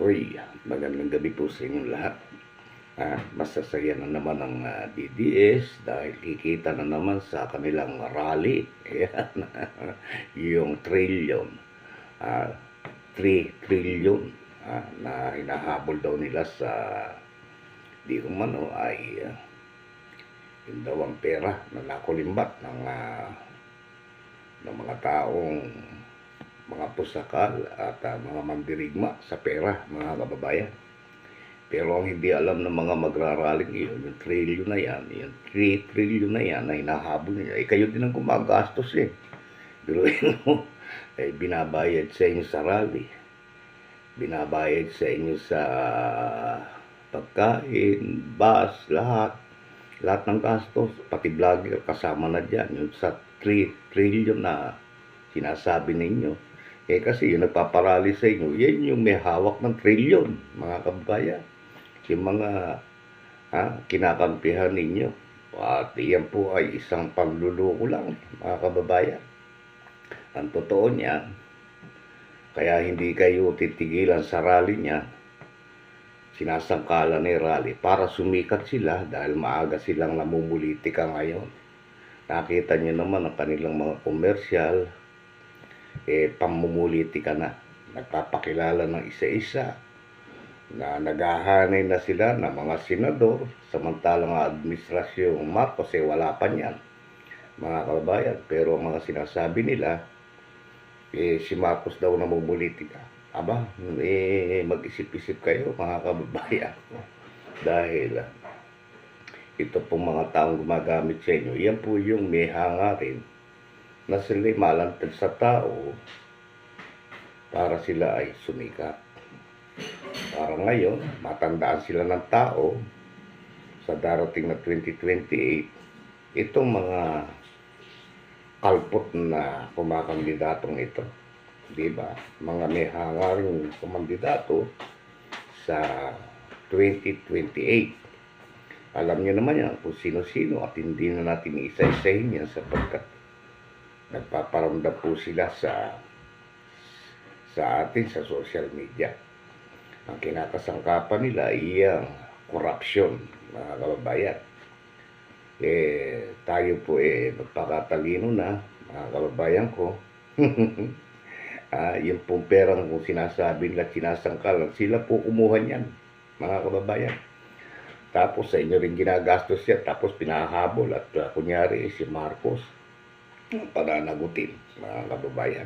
Uy, magandang gabi po sa inyong lahat. Masasaya na naman ang DDS dahil kikita na naman sa kanilang rally. Ayan, yung trillion. 3 trillion na hinahabol daw nila sa di umano ay yun daw ang pera na nakulimbat ng mga taong mga pusakal at mga mandirigma sa pera, mga kababayan. Pero ang hindi alam ng mga magraraling yun, yung trillion na yan, yung 3 trillion na yan na hinahabol nila, kayo din ang gumagastos eh. Pero binabayad sa inyo sa rally, binabayad sa inyo sa pagkain, bus, lahat ng gastos, pati vlogger kasama na dyan, yung sa 3 trillion na sinasabi ninyo. Kasi yung nagpaparali sa inyo, yan yung may hawak ng trillion, mga kababayan. Yung mga kinakampihan ninyo. At yan po ay isang panluloko lang, mga kababayan. Ang totoo niya, kaya hindi kayo titigilan sa rally niya, sinasangkalan ni rally para sumikat sila dahil maaga silang namumulitika ngayon. Nakita niyo naman ang kanilang mga komersyal, pamumulitika na. Nagpapakilala ng isa-isa na naghahanay na sila ng mga senador, samantalang ang administrasyong Marcos wala pa niyan, mga kababayan. Pero ang mga sinasabi nila, si Marcos daw namumulitika. Aba, mag-isip-isip kayo, mga kababayan. Dahil ito pong mga taong gumagamit sa inyo, yan po yung may hangarin na sila'y malantad sa tao para sila ay sumikat. Para ngayon, matandaan sila ng tao sa darating na 2028, itong mga kalpot na kumakandidatong ito. Diba? Mga may hangaring kumandidato sa 2028. Alam niyo naman yan kung sino-sino at hindi na natin isa-isahin yan sapagkat nagpaparamdam po sila sa atin sa social media. Ang kinakasangkapan nila ay ang corruption, mga kababayan. Tayo po magpakatalino na, mga kababayan ko. Yung pong perang kung sinasabi nila sinasangkalan, sila po kumuha niyan, mga kababayan. Tapos sa inyo rin ginagastos yan, tapos pinahabol at kunyari si Marcos pananagutin, mga kababayan.